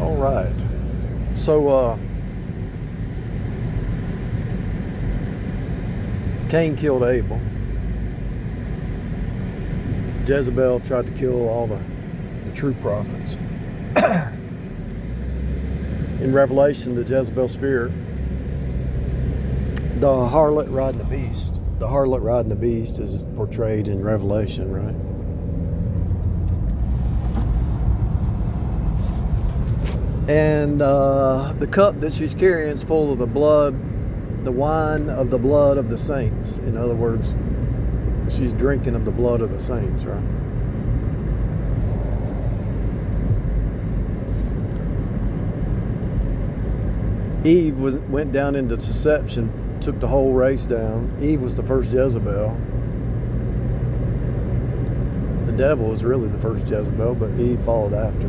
All right. So, Cain killed Abel. Jezebel tried to kill all the true prophets. In Revelation, the Jezebel spirit, the harlot riding the beast. The harlot riding the beast is portrayed in Revelation, right? And the cup that she's carrying is full of the blood, the wine of the blood of the saints. In other words, she's drinking of the blood of the saints, right? Eve went down into deception, took the whole race down. Eve was the first Jezebel. The devil was really the first Jezebel, but Eve followed after.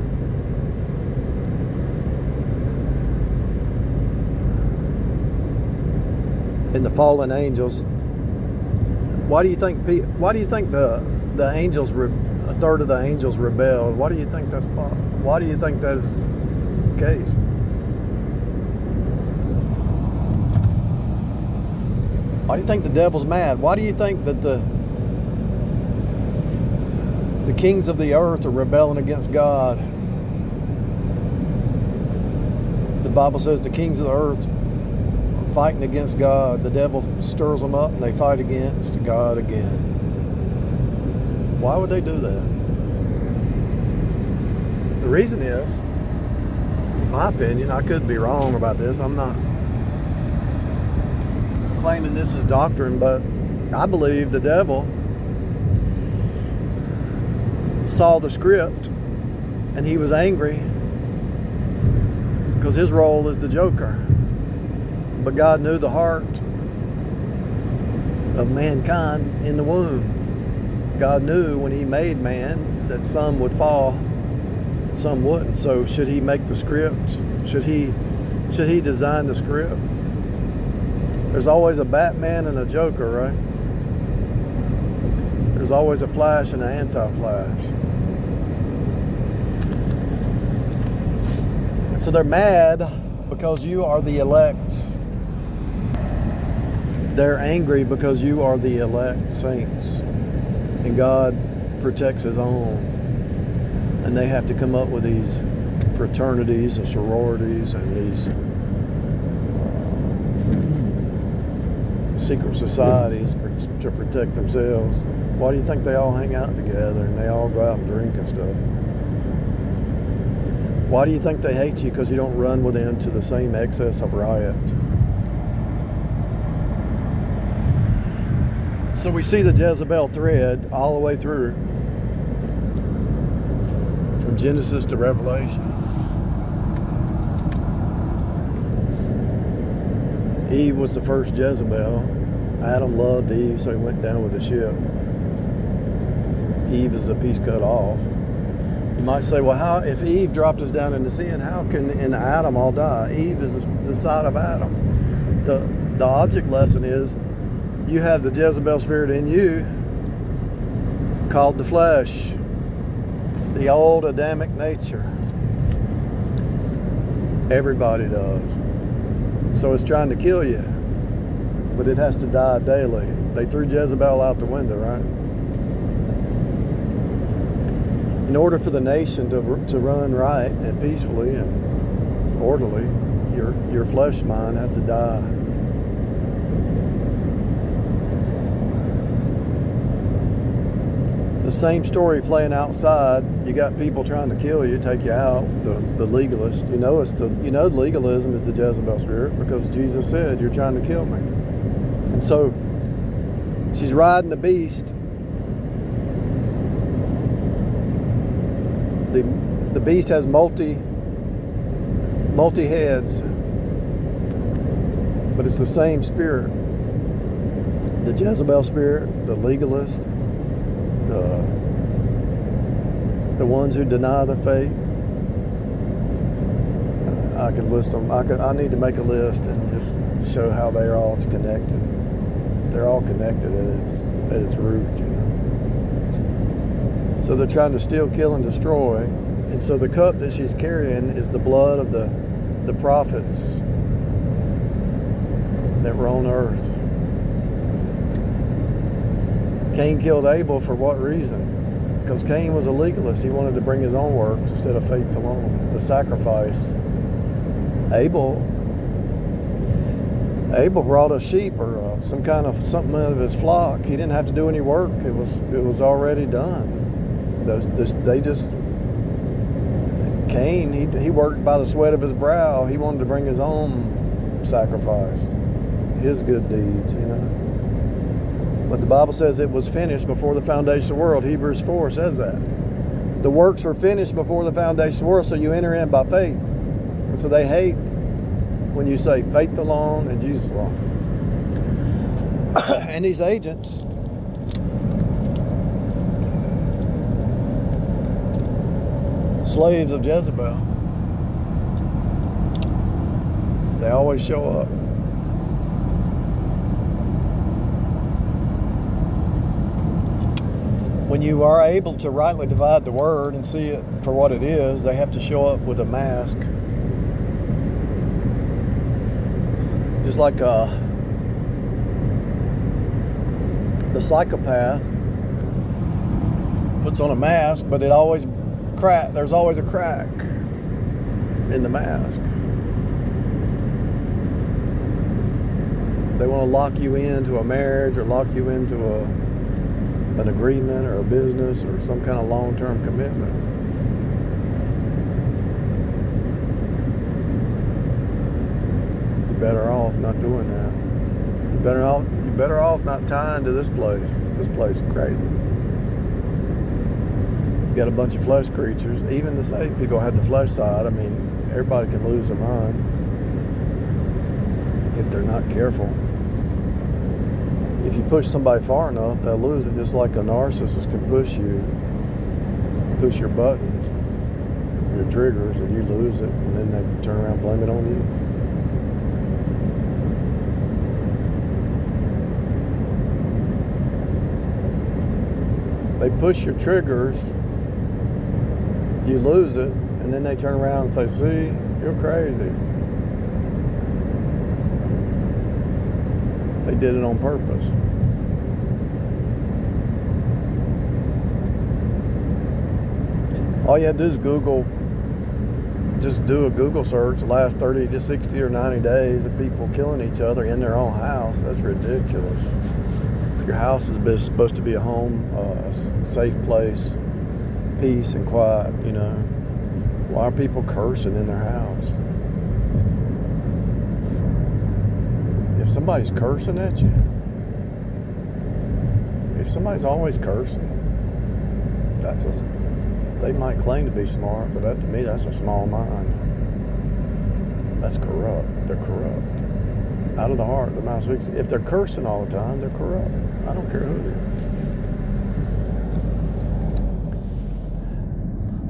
And the fallen angels. Why do you think the angels, a third of the angels rebelled? Why do you think that's? Why do you think that is the case? Why do you think the devil's mad? Why do you think that the kings of the earth are rebelling against God? The Bible says the kings of the earth are fighting against God. The devil stirs them up and they fight against God again. Why would they do that? The reason is, in my opinion, I could be wrong about this. I'm not claiming this is doctrine, but I believe the devil saw the script and he was angry because his role is the joker. But God knew the heart of mankind in the womb. God knew when he made man that some would fall, some wouldn't. So should he make the script? Should he design the script? There's always a Batman and a Joker, right? There's always a Flash and an anti-Flash. So they're mad because you are the elect. They're angry because you are the elect saints. And God protects his own. And they have to come up with these fraternities and sororities and these secret societies to protect themselves. Why do you think they all hang out together and they all go out and drink and stuff? Why do you think they hate you? Because you don't run with them to the same excess of riot. So we see the Jezebel thread all the way through, from Genesis to Revelation. Eve was the first Jezebel. Adam loved Eve, so he went down with the ship. Eve is a piece cut off. You might say, well, how if Eve dropped us down into sin, how can in Adam all die? Eve is the side of Adam. The object lesson is you have the Jezebel spirit in you called the flesh, the old Adamic nature. Everybody does. So it's trying to kill you, but it has to die daily. They threw Jezebel out the window, right? In order for the nation to run right and peacefully and orderly, your flesh mind has to die. The same story playing outside. You got people trying to kill you, take you out. The legalist. Legalism is the Jezebel spirit because Jesus said, "You're trying to kill me." And so she's riding the beast. The beast has multi heads, but it's the same spirit. The Jezebel spirit, the legalist, the ones who deny the faith. I can list them. I need to make a list and just show how they're all connected. They're all connected at its root, you know. So they're trying to steal, kill, and destroy, And so the cup that she's carrying is the blood of the prophets that were on earth. Cain killed Abel for what reason? Because Cain was a legalist. He wanted to bring his own works instead of faith alone, the sacrifice. Abel brought a sheep or something out of his flock. He didn't have to do any work. It was already done. Cain, he worked by the sweat of his brow. He wanted to bring his own sacrifice, his good deeds, But the Bible says it was finished before the foundation of the world. Hebrews 4 says that. The works were finished before the foundation of the world, so you enter in by faith. And so they hate when you say faith alone and Jesus alone. And these agents, slaves of Jezebel, they always show up. When you are able to rightly divide the word and see it for what it is, they have to show up with a mask. Just like the psychopath puts on a mask, but there's always a crack in the mask. They want to lock you into a marriage or lock you into an agreement or a business or some kind of long-term commitment. You're better off not doing that. You're better off not tying to this place. This place is crazy. You got a bunch of flesh creatures. Even the saved people have the flesh side. I mean, everybody can lose their mind if they're not careful. If you push somebody far enough, they'll lose it, just like a narcissist can push your buttons, your triggers, and you lose it, and then they turn around and blame it on you. They push your triggers, you lose it, and then they turn around and say, see, you're crazy. They did it on purpose. All you have to do is just do a Google search the last 30 to 60 or 90 days of people killing each other in their own house. That's ridiculous. Your house is supposed to be a home, a safe place, peace and quiet, Why are people cursing in their house? If somebody's cursing at you, if somebody's always cursing, they might claim to be smart, but to me, that's a small mind. That's corrupt. They're corrupt. Out of the heart, the mouth speaks. If they're cursing all the time, they're corrupt. I don't care who it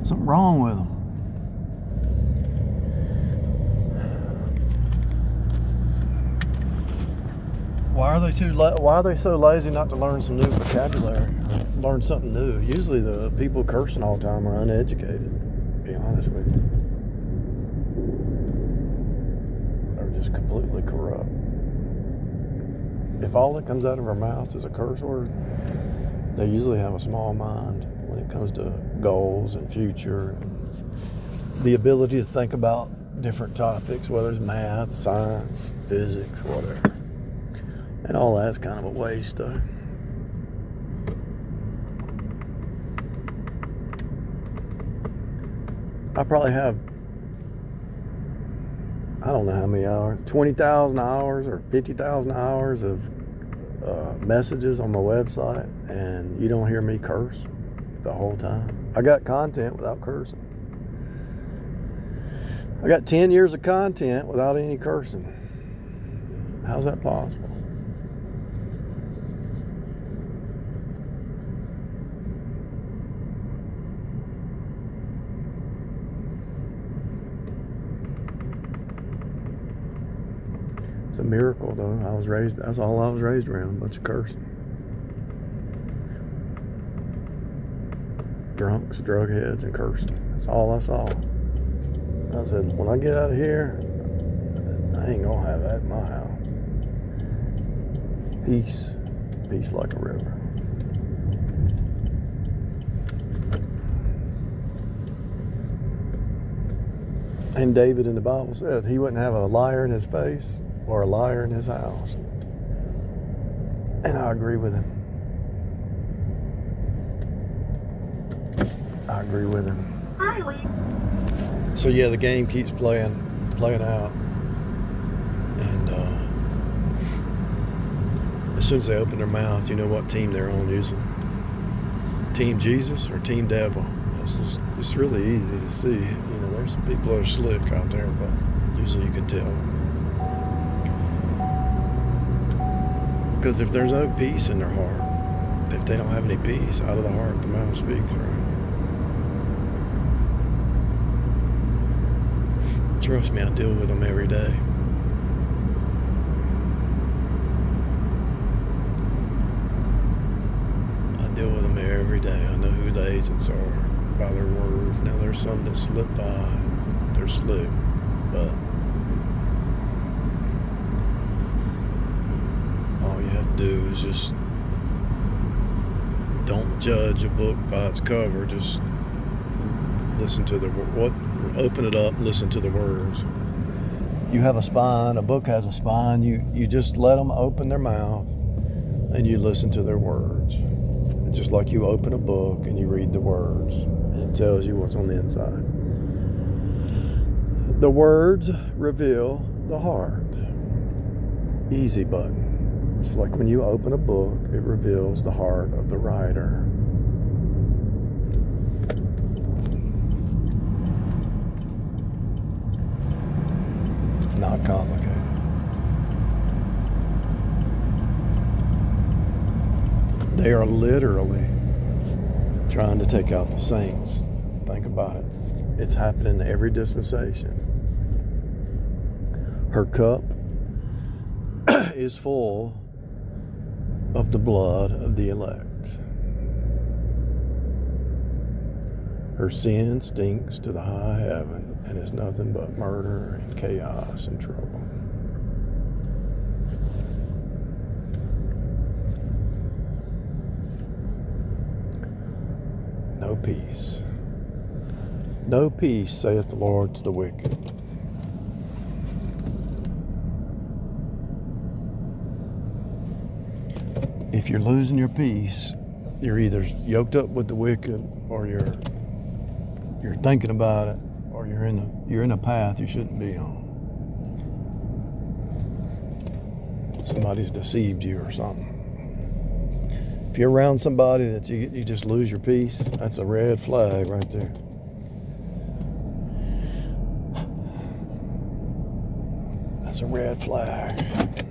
is. Something wrong with them. Why are they so lazy not to learn some new vocabulary? Learn something new. Usually the people cursing all the time are uneducated, to be honest with you. They're just completely corrupt. If all that comes out of our mouth is a curse word, they usually have a small mind when it comes to goals and future and the ability to think about different topics, whether it's math, science, physics, whatever. And all that's kind of a waste, though. I probably have, I don't know how many hours, 20,000 hours or 50,000 hours of messages on my website, and you don't hear me curse the whole time. I got content without cursing. I got 10 years of content without any cursing. How's that possible? It's a miracle, though. That's all I was raised around, a bunch of cursing. drunks, drug heads, and cursing. That's all I saw. I said, when I get out of here, I ain't gonna have that in my house. Peace. Peace like a river. And David in the Bible said he wouldn't have a liar in his face or a liar in his house. And I agree with him. I agree with him. So yeah, the game keeps playing out. And as soon as they open their mouth, you know what team they're on usually. Team Jesus or Team Devil. It's really easy to see. You know, there's some people that are slick out there, but usually you can tell. Because if there's no peace in their heart, if they don't have any peace, out of the heart the mouth speaks, right? Trust me, I deal with them every day. I deal with them every day. I know who the agents are by their words. Now there's some that slip by. They're slick, but all you have to do is just don't judge a book by its cover. Just listen to open it up, listen to the words. You have a spine, a book has a spine. You just let them open their mouth and you listen to their words. Just like you open a book and you read the words and it tells you what's on the inside. The words reveal the heart. Easy button. Just like when you open a book, it reveals the heart of the writer. It's not complicated. They are literally trying to take out the saints. Think about it. It's happening in every dispensation. Her cup is full of the blood of the elect. Her sin stinks to the high heaven and is nothing but murder and chaos and trouble. No peace. No peace, saith the Lord to the wicked. If you're losing your peace, you're either yoked up with the wicked, or you're thinking about it, or you're in a path you shouldn't be on. Somebody's deceived you or something. If you're around somebody that you just lose your peace, that's a red flag right there. That's a red flag.